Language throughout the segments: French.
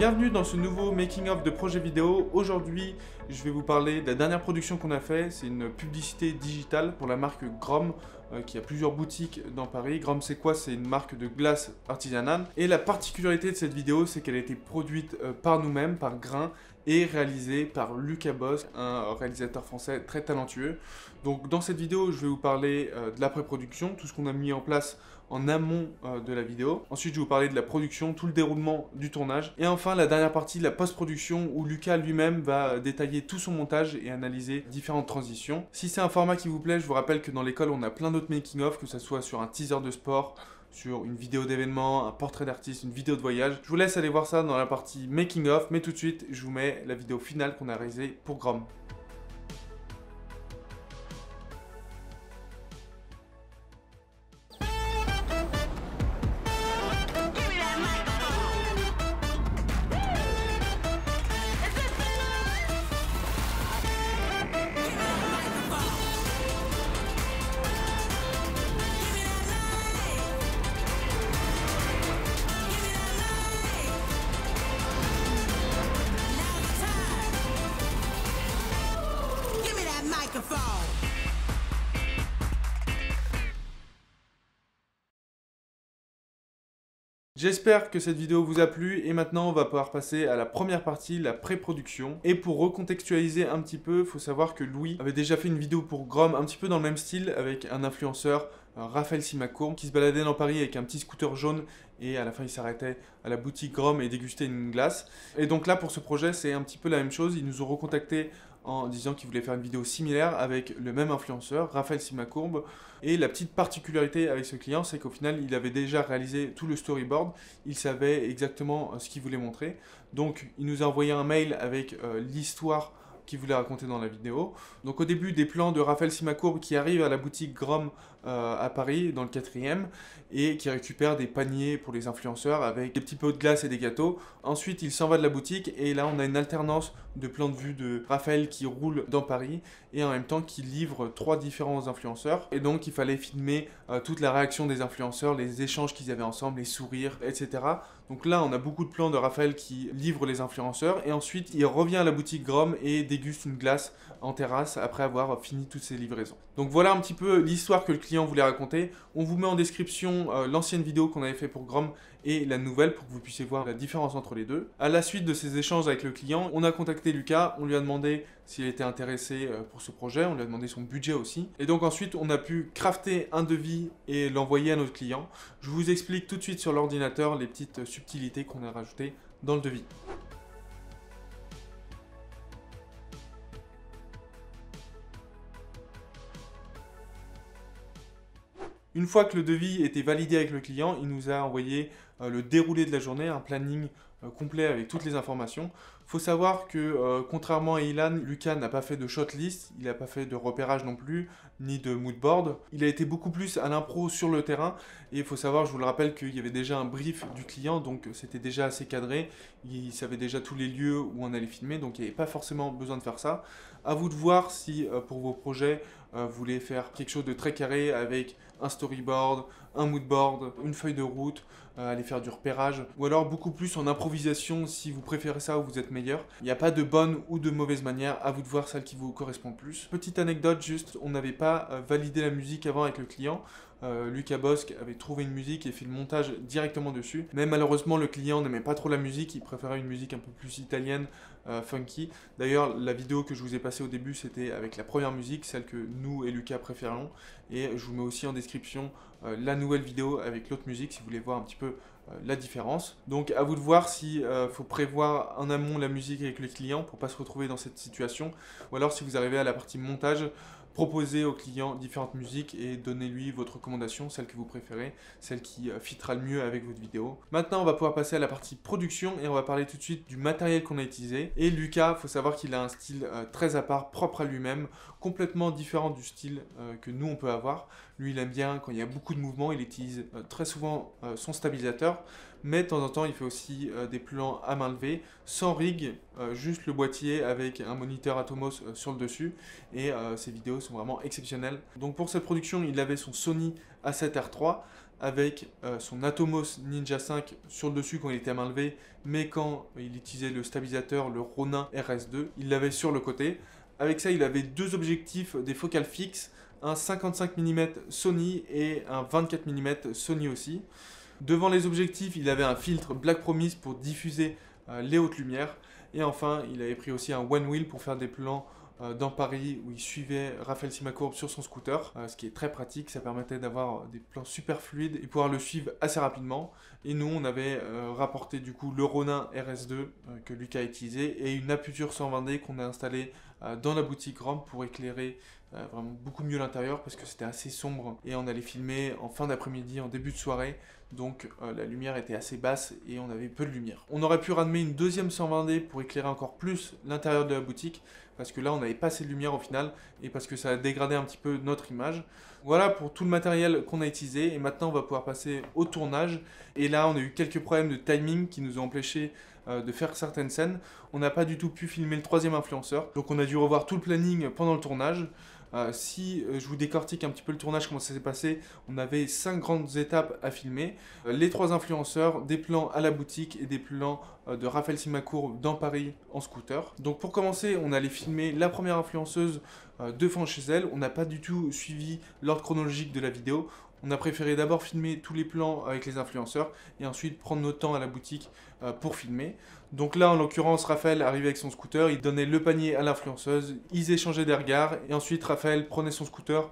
Bienvenue dans ce nouveau making of de projet vidéo. Aujourd'hui, je vais vous parler de la dernière production qu'on a fait. C'est une publicité digitale pour la marque Grom qui a plusieurs boutiques dans Paris. Grom, c'est quoi? C'est une marque de glace artisanale. Et la particularité de cette vidéo, c'est qu'elle a été produite par nous-mêmes, par Grain, et réalisée par Lucas Bosc, un réalisateur français très talentueux. Donc dans cette vidéo, je vais vous parler de la pré-production, tout ce qu'on a mis en place en amont de la vidéo. Ensuite, je vais vous parler de la production, tout le déroulement du tournage. Et enfin, la dernière partie, la post-production, où Lucas lui-même va détailler tout son montage et analyser différentes transitions. Si c'est un format qui vous plaît, je vous rappelle que dans l'école, on a plein d'autres making-of, que ce soit sur un teaser de sport, sur une vidéo d'événement, un portrait d'artiste, une vidéo de voyage. Je vous laisse aller voir ça dans la partie making-of, mais tout de suite, je vous mets la vidéo finale qu'on a réalisée pour Grom. J'espère que cette vidéo vous a plu et maintenant on va pouvoir passer à la première partie, la pré-production. Et pour recontextualiser un petit peu, il faut savoir que Louis avait déjà fait une vidéo pour Grom un petit peu dans le même style avec un influenceur, Raphaël Simacourbe, qui se baladait dans Paris avec un petit scooter jaune et à la fin il s'arrêtait à la boutique Grom et dégustait une glace. Et donc là pour ce projet c'est un petit peu la même chose, ils nous ont recontacté en disant qu'ils voulaient faire une vidéo similaire avec le même influenceur, Raphaël Simacourbe. Et la petite particularité avec ce client, c'est qu'au final, il avait déjà réalisé tout le storyboard, il savait exactement ce qu'il voulait montrer. Donc, il nous a envoyé un mail avec l'histoire qu'il voulait raconter dans la vidéo. Donc au début, des plans de Raphaël Simacourbe qui arrive à la boutique Grom à Paris, dans le 4e, et qui récupère des paniers pour les influenceurs avec des petits pots de glace et des gâteaux. Ensuite, il s'en va de la boutique, et là, on a une alternance de plans de vue de Raphaël qui roule dans Paris, et en même temps qui livre 3 différents influenceurs. Et donc, il fallait filmer toute la réaction des influenceurs, les échanges qu'ils avaient ensemble, les sourires, etc. Donc là, on a beaucoup de plans de Raphaël qui livre les influenceurs, et ensuite, il revient à la boutique Grom et déguste une glace en terrasse après avoir fini toutes ses livraisons. Donc voilà un petit peu l'histoire que le client voulait raconter. On vous met en description l'ancienne vidéo qu'on avait fait pour Grom et la nouvelle pour que vous puissiez voir la différence entre les deux. À la suite de ces échanges avec le client, on a contacté Lucas, on lui a demandé s'il était intéressé pour ce projet, on lui a demandé son budget aussi. Et donc ensuite, on a pu crafter un devis et l'envoyer à notre client. Je vous explique tout de suite sur l'ordinateur les petites subtilités qu'on a rajoutées dans le devis. Une fois que le devis était validé avec le client, il nous a envoyé le déroulé de la journée, un planning complet avec toutes les informations. Il faut savoir que contrairement à Ilan, Lucas n'a pas fait de shortlist, il n'a pas fait de repérage non plus, ni de moodboard. Il a été beaucoup plus à l'impro sur le terrain et il faut savoir, je vous le rappelle, qu'il y avait déjà un brief du client, donc c'était déjà assez cadré. Il savait déjà tous les lieux où on allait filmer, donc il n'y avait pas forcément besoin de faire ça. À vous de voir si pour vos projets, vous voulez faire quelque chose de très carré avec un storyboard, un moodboard, une feuille de route, aller faire du repérage, ou alors beaucoup plus en improvisation si vous préférez ça ou vous êtes meilleur. Il n'y a pas de bonne ou de mauvaise manière, à vous de voir celle qui vous correspond le plus. Petite anecdote juste, on n'avait pas validé la musique avant avec le client. Lucas Bosc avait trouvé une musique et fait le montage directement dessus. Mais malheureusement, le client n'aimait pas trop la musique, il préférait une musique un peu plus italienne, funky. D'ailleurs, la vidéo que je vous ai passée au début, c'était avec la première musique, celle que nous et Lucas préférions. Et je vous mets aussi en description la nouvelle vidéo avec l'autre musique si vous voulez voir un petit peu la différence. Donc à vous de voir si faut prévoir en amont la musique avec le client pour pas se retrouver dans cette situation. Ou alors si vous arrivez à la partie montage, proposez au client différentes musiques et donnez-lui votre recommandation, celle que vous préférez, celle qui fitera le mieux avec votre vidéo. Maintenant, on va pouvoir passer à la partie production et on va parler tout de suite du matériel qu'on a utilisé. Et Lucas, il faut savoir qu'il a un style très à part, propre à lui-même. complètement différent du style que nous on peut avoir. Lui il aime bien quand il y a beaucoup de mouvements, il utilise très souvent son stabilisateur, mais de temps en temps il fait aussi des plans à main levée, sans rig, juste le boîtier avec un moniteur Atomos sur le dessus, et ses vidéos sont vraiment exceptionnelles. Donc pour cette production il avait son Sony A7R3, avec son Atomos Ninja 5 sur le dessus quand il était à main levée, mais quand il utilisait le stabilisateur, le Ronin RS2, il l'avait sur le côté. Avec ça, il avait deux objectifs, des focales fixes, un 55 mm Sony et un 24 mm Sony aussi. Devant les objectifs, il avait un filtre Black Promise pour diffuser les hautes lumières. Et enfin, il avait pris aussi un One Wheel pour faire des plans dans Paris où il suivait Raphaël Simacourbe sur son scooter, ce qui est très pratique, ça permettait d'avoir des plans super fluides et pouvoir le suivre assez rapidement. Et nous on avait rapporté du coup le Ronin RS2 que Lucas a utilisé et une Aputure 120D qu'on a installé dans la boutique Grom pour éclairer vraiment beaucoup mieux l'intérieur parce que c'était assez sombre et on allait filmer en fin d'après-midi, en début de soirée, donc la lumière était assez basse et on avait peu de lumière. On aurait pu ramener une deuxième 120D pour éclairer encore plus l'intérieur de la boutique parce que là on n'avait pas assez de lumière au final et parce que ça a dégradé un petit peu notre image. Voilà pour tout le matériel qu'on a utilisé et maintenant on va pouvoir passer au tournage. Et là on a eu quelques problèmes de timing qui nous ont empêché de faire certaines scènes. On n'a pas du tout pu filmer le troisième influenceur, donc on a dû revoir tout le planning pendant le tournage. Si je vous décortique un petit peu le tournage, comment ça s'est passé, on avait 5 grandes étapes à filmer. Les 3 influenceurs, des plans à la boutique et des plans de Raphaël Simacourbe dans Paris en scooter. Donc pour commencer, on allait filmer la première influenceuse devant chez elle. On n'a pas du tout suivi l'ordre chronologique de la vidéo. On a préféré d'abord filmer tous les plans avec les influenceurs et ensuite prendre notre temps à la boutique pour filmer. Donc là, en l'occurrence, Raphaël arrivait avec son scooter, il donnait le panier à l'influenceuse, ils échangeaient des regards et ensuite Raphaël prenait son scooter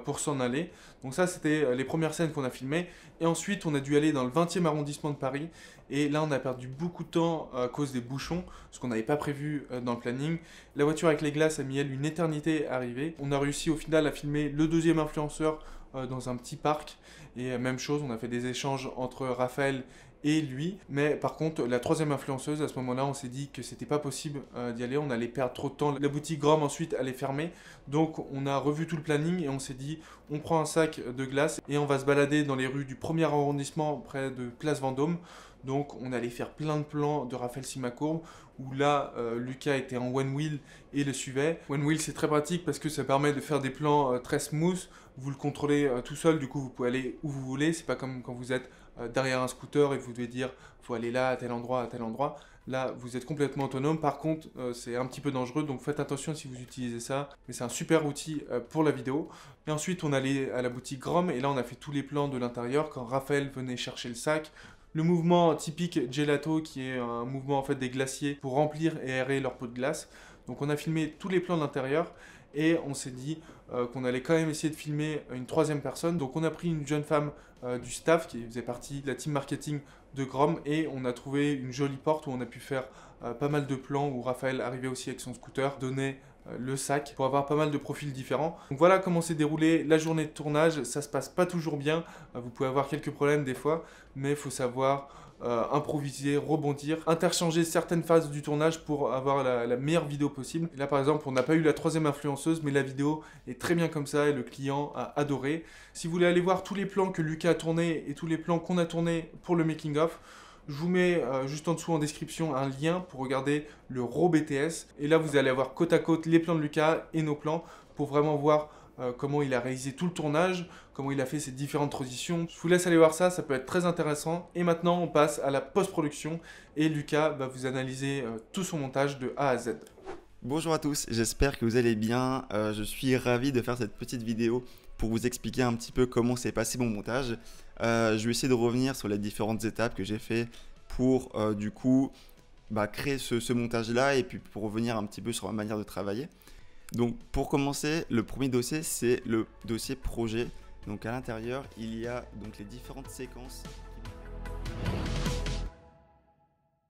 pour s'en aller. Donc ça, c'était les premières scènes qu'on a filmées. Et ensuite, on a dû aller dans le 20e arrondissement de Paris. Et là, on a perdu beaucoup de temps à cause des bouchons, ce qu'on n'avait pas prévu dans le planning. La voiture avec les glaces a mis, elle, une éternité à arriver. On a réussi au final à filmer le deuxième influenceur dans un petit parc. Et même chose, on a fait des échanges entre Raphaël et lui, mais par contre la troisième influenceuse, à ce moment-là on s'est dit que c'était pas possible d'y aller, on allait perdre trop de temps, la boutique Grom ensuite allait fermer, donc on a revu tout le planning et on s'est dit on prend un sac de glace et on va se balader dans les rues du 1er arrondissement près de Place Vendôme. Donc on allait faire plein de plans de Raphaël Simacourbe où là Lucas était en one wheel et le suivait. One wheel c'est très pratique parce que ça permet de faire des plans très smooth, vous le contrôlez tout seul, du coup vous pouvez aller où vous voulez, c'est pas comme quand vous êtes derrière un scooter et vous devez dire faut aller là à tel endroit à tel endroit. Là vous êtes complètement autonome, par contre c'est un petit peu dangereux donc faites attention si vous utilisez ça, mais c'est un super outil pour la vidéo. Et ensuite on allait à la boutique Grom et là on a fait tous les plans de l'intérieur quand Raphaël venait chercher le sac. Le mouvement typique gelato qui est un mouvement en fait des glaciers pour remplir et aérer leur pot de glace. Donc on a filmé tous les plans de l'intérieur et on s'est dit qu'on allait quand même essayer de filmer une troisième personne. Donc on a pris une jeune femme du staff qui faisait partie de la team marketing de Grom et on a trouvé une jolie porte où on a pu faire pas mal de plans où Raphaël arrivait aussi avec son scooter, donnait le sac pour avoir pas mal de profils différents. Donc voilà comment s'est déroulée la journée de tournage. Ça se passe pas toujours bien, vous pouvez avoir quelques problèmes des fois, mais il faut savoir improviser, rebondir, interchanger certaines phases du tournage pour avoir la meilleure vidéo possible. Et là par exemple on n'a pas eu la troisième influenceuse mais la vidéo est très bien comme ça et le client a adoré. Si vous voulez aller voir tous les plans que Lucas a tournés et tous les plans qu'on a tournés pour le making of, je vous mets juste en dessous en description un lien pour regarder le RAW BTS. Et là, vous allez avoir côte à côte les plans de Lucas et nos plans pour vraiment voir comment il a réalisé tout le tournage, comment il a fait ses différentes transitions. Je vous laisse aller voir ça, ça peut être très intéressant. Et maintenant, on passe à la post-production et Lucas va vous analyser tout son montage de A à Z. Bonjour à tous, j'espère que vous allez bien. Je suis ravi de faire cette petite vidéo pour vous expliquer un petit peu comment s'est passé mon montage. Je vais essayer de revenir sur les différentes étapes que j'ai fait pour du coup créer ce montage-là et puis pour revenir un petit peu sur ma manière de travailler. Donc pour commencer, le premier dossier, c'est le dossier projet. Donc à l'intérieur, il y a donc les différentes séquences